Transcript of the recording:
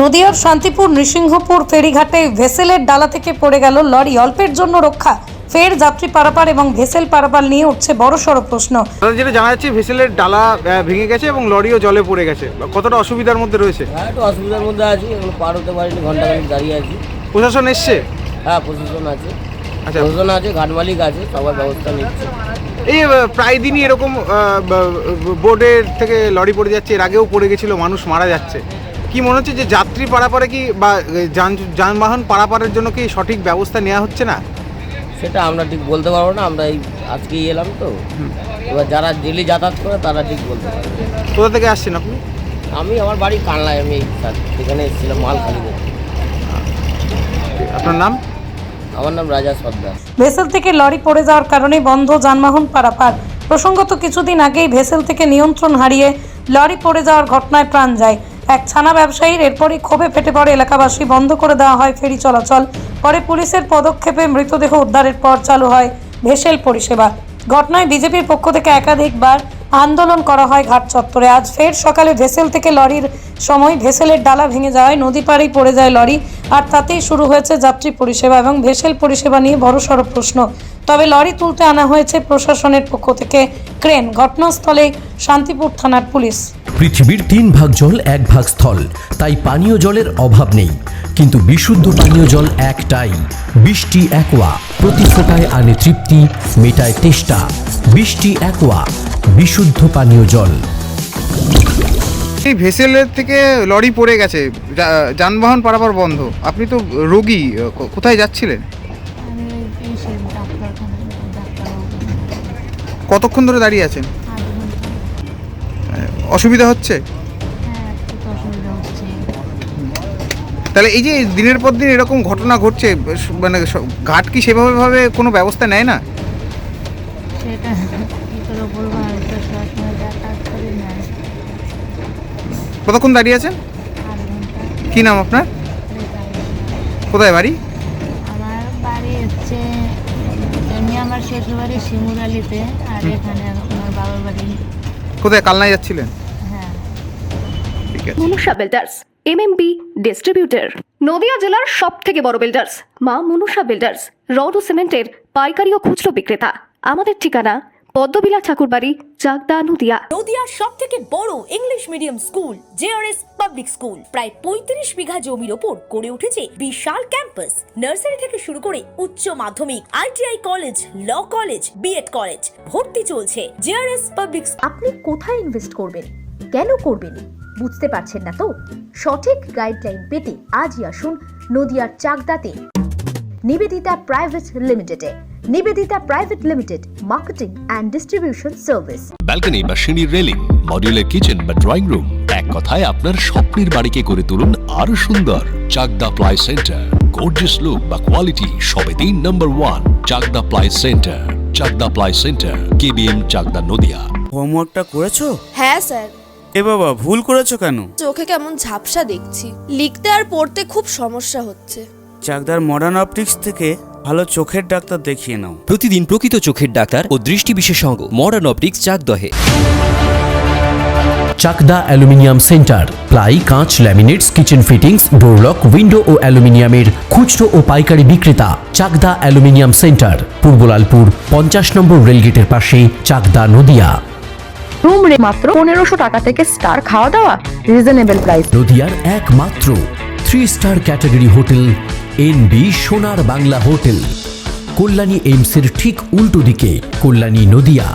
নদিয়ার শান্তিপুর নৃসিংহপুর ফেরিঘাটে ভেসেলের ডালা থেকে পড়ে গেল লরি। অল্পের জন্য রক্ষা, ফের যাত্রী পারাপার এবং ভেসেল পারাপার নিয়ে উঠছে বড়সড় প্রশ্ন। যেটা জানা যাচ্ছে ভেসেলের ডালা ভেঙে গেছে এবং লরিও জলে পড়ে গেছে, কতটা অসুবিধার মধ্যে রয়েছে? হ্যাঁ, একটু অসুবিধার মধ্যে আছি, এগুলো পার হতে পারিনি, ঘন্টাখানিক দাঁড়িয়ে আছি। প্রশাসন এসছে? হ্যাঁ, প্রশাসন আছে, আচ্ছা, প্রশাসন আছে, ঘাট মালিক আছে, সবার ব্যবস্থা নিচ্ছে। এই প্রায় দিনই এরকম বোর্ডের থেকে লরি পড়ে যাচ্ছে, এর আগেও পড়ে গেছিল, মানুষ মারা যাচ্ছে। কি মনে হচ্ছে যে যাত্রী পারাপারে কি বা যানবাহন পারাপারের জন্য কি সঠিক ব্যবস্থা নেওয়া হচ্ছে না? সেটা আমরা ঠিক বলতে পারবো না, আমরা এই আজকেই এলাম তো, এবার যারা ডেলি যাতায়াত করে তারা ঠিক বলতে পারবে। কোথা থেকে আসছেন আপনি? আমি আমার বাড়ি কানলায়, আমি এখানে এসেছিলাম মাল খালি করতে। আপনার নাম? আমার নাম রাজা সর্দার। ভেসেল থেকে লরি পড়ে যাওয়ার কারণে বন্ধ যানবাহন পারাপার। প্রসঙ্গত কিছুদিন আগেই ভেসেল থেকে নিয়ন্ত্রণ হারিয়ে লরি পড়ে যাওয়ার ঘটনায় প্রাণ যায় এক ছানা ব্যবসায়ীর। এরপরই ক্ষোভে ফেটে পড়ে এলাকাবাসী, বন্ধ করে দেওয়া হয় ফেরি চলাচল। পরে পুলিশের পদক্ষেপে মৃতদেহ উদ্ধারের পর চালু হয় ভেসেল পরিষেবা। ঘটনায় বিজেপির পক্ষ থেকে একাধিকবার আন্দোলন করা হয় ঘাট চত্বরে। আজ ফের সকালে ভেসেল থেকে লরির সময় ভেসেলের ডালা ভেঙে যাওয়ায় নদী পাড়েই পড়ে যায় লরি, আর তাতেই শুরু হয়েছে যাত্রী পরিষেবা এবং ভেসেল পরিষেবা নিয়ে বড়সড় প্রশ্ন। তবে লরি তুলতে আনা হয়েছে প্রশাসনের পক্ষ থেকে ক্রেন। ঘটনাস্থলে শান্তিপুর থানার পুলিশ। পৃথিবীর 3 ভাগ জল 1 ভাগ স্থল, তাই পানীয় জলের অভাব নেই। কিন্তু বিশুদ্ধ পানীয় জল একটাই, বৃষ্টি অ্যাকোয়া। প্রতি ফোঁটায় আনে তৃপ্তি, মেটায় তেষ্টা। বৃষ্টি অ্যাকোয়া, বিশুদ্ধ পানীয় জল। এই ভেসেলের থেকে লরি পড়ে গেছে, যানবাহন পারাপার বন্ধ। আপনি তো রোগী, কোথায় যাচ্ছিলেন? আমি পেশেন্ট, ডাক্তারখানায় ডাক্তারবাবু। কতক্ষণ ধরে দাঁড়িয়ে আছেন? 8 ঘন্টা। অসুবিধা হচ্ছে? হ্যাঁ, একটু তো অসুবিধা হচ্ছে। তাহলে এই যে দিনের পর দিন এরকম ঘটনা ঘটছে, মানে ঘাট কি সেভাবে কোনো ব্যবস্থা নেয় না? সেটা কী করে বলবো, আমি তো সবসময় যাতায়াত করি না। কতক্ষণ দাঁড়িয়ে আছেন? 8 ঘন্টা। কি নাম আপনার? কোথায় বাড়ি? আমার বাড়ি হচ্ছে এমনি আমার শ্বশুর বাড়ি শিমুরালিতে, আর এখানে আমার বাবার বাড়ি। কোথায় কালনায় যাচ্ছিলেন? হ্যাঁ। ঠিক আছে। Manusha builders MMB distributor, Nadia জেলার সব থেকে বড় বিল্ডার্স মা মনুষা বিল্ডার্স, রড ও সিমেন্টের পাইকারি ও খুচরো বিক্রেতা। আমাদের ঠিকানা পদ্মবিলা ঠাকুরবাড়ি, চাকদা, নদিয়া। নদিয়ার সব থেকে বড় English medium school JRS public school প্রায় 35 বিঘা জমির ওপর গড়ে উঠেছে বিশাল ক্যাম্পাস। নার্সারি থেকে শুরু করে উচ্চ মাধ্যমিক, ITI college, law college, BEd college, ভর্তি চলছে জেআরএস পাবলিক। আপনি কোথায় ইনভেস্ট করবেন, কেন করবেন বুঝতে পারছেন না তো? সঠিক গাইডলাইন পেতে আজই আসুন নদিয়ার চাকদাতে নিবেদিতা প্রাইভেট লিমিটেডে। Nivedita private limited, marketing and distribution service. Balcony বা সিঁড়ির রেলিং, মডিউলার কিচেন বা ড্রয়িং রুম, এক কথায় আপনার স্বপ্নের বাড়িকে করে তুলুন আরো সুন্দর। Chakdah ply centre, gorgeous look বা কোয়ালিটি সবে 3 number 1 Chakdah ply centre. Chakdah ply centre, KBM, Chakdah, Nadia. হোমওয়ার্কটা করেছো? হ্যাঁ স্যার। এ বাবা, ভুল করেছো কেন? চোখে কেমন ঝাপসা দেখছি, লিখতে আর পড়তে খুব সমস্যা হচ্ছে। চাকদার মডার্ন অপটিক্স থেকে ভালো চোখের ডাক্তার দেখিয়ে নাও। প্রতিদিন প্রকৃত চোখের ডাক্তার ও দৃষ্টি বিশেষজ্ঞ মডার্ন অপটিক্স, চাকদহে। চাকদা অ্যালুমিনিয়াম সেন্টার, প্লাই, কাঁচ, laminates, kitchen fittings, door lock, window ও অ্যালুমিনিয়ামের খুচরো ও পাইকারি বিক্রেতা। চাকদা অ্যালুমিনিয়াম সেন্টার, পূর্ব লালপুর, 50 নম্বর রেলগেটের পাশে, চাকদা, নদিয়া। রুম রে মাত্র 1500 টাকা থেকে স্টার খাওয়া দাওয়া, রিজনেবল প্রাইস। নদিয়ার একমাত্র 3 স্টার ক্যাটাগরি হোটেল এনবি সোনার বাংলা হোটেল, কল্যাণী এইমসের ঠিক উল্টো দিকে, কল্যাণী, নদিয়া।